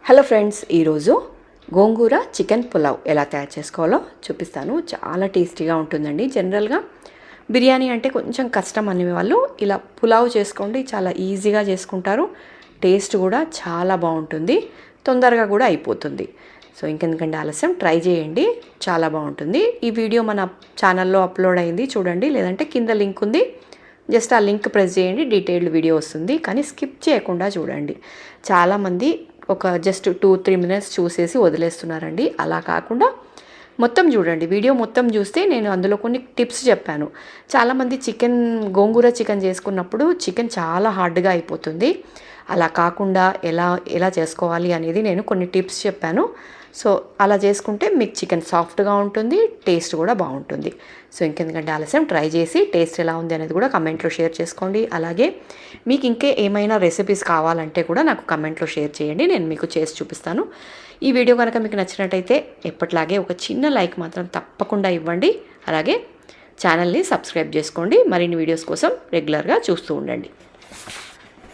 Hello friends, ఈరోజు గోంగూర chicken pulao ఎలా తయారు చేసుకోవాలో చూపిస్తాను. చాలా టేస్టీగా ఉంటుందండి. జనరల్గా బిర్యానీ అంటే కొంచెం కష్టం అనే వాళ్ళు ఇలా పులావ్ చేసుకోండి, చాలా ఈజీగా చేసుకుంటారు. టేస్ట్ కూడా చాలా బాగుంటుంది, తొందరగా కూడా అయిపోతుంది. సో ఇంకెందుకంటే ఆలస్యం, ట్రై చేయండి, చాలా బాగుంటుంది. ఈ వీడియో మన ఛానల్లో అప్లోడ్ అయింది, చూడండి. లేదంటే కింద లింక్ ఉంది, జస్ట్ ఆ లింక్ ప్రెస్ చేయండి, డీటెయిల్డ్ వీడియో వస్తుంది. కానీ స్కిప్ చేయకుండా చూడండి. చాలామంది ఒక జస్ట్ 2-3 మినిట్స్ చూసేసి వదిలేస్తున్నారండి. అలా కాకుండా మొత్తం చూడండి, వీడియో మొత్తం చూస్తే నేను అందులో కొన్ని టిప్స్ చెప్పాను. చాలామంది గోంగూర చికెన్ చేసుకున్నప్పుడు చికెన్ చాలా హార్డ్గా అయిపోతుంది. అలా కాకుండా ఎలా చేసుకోవాలి అనేది నేను కొన్ని టిప్స్ చెప్పాను. సో అలా చేసుకుంటే మీకు చికెన్ సాఫ్ట్గా ఉంటుంది, టేస్ట్ కూడా బాగుంటుంది. సో ఇంకెందుకంటే ఆలస్యం, ట్రై చేసి టేస్ట్ ఎలా ఉంది అనేది కూడా కమెంట్లో షేర్ చేసుకోండి. అలాగే మీకు ఇంకే ఏమైనా రెసిపీస్ కావాలంటే కూడా నాకు కమెంట్లో షేర్ చేయండి, నేను మీకు చేసి చూపిస్తాను. ఈ వీడియో కనుక మీకు నచ్చినట్టయితే ఎప్పటిలాగే ఒక చిన్న లైక్ మాత్రం తప్పకుండా ఇవ్వండి. అలాగే ఛానల్ని సబ్స్క్రైబ్ చేసుకోండి. మరిన్ని వీడియోస్ కోసం రెగ్యులర్గా చూస్తూ ఉండండి.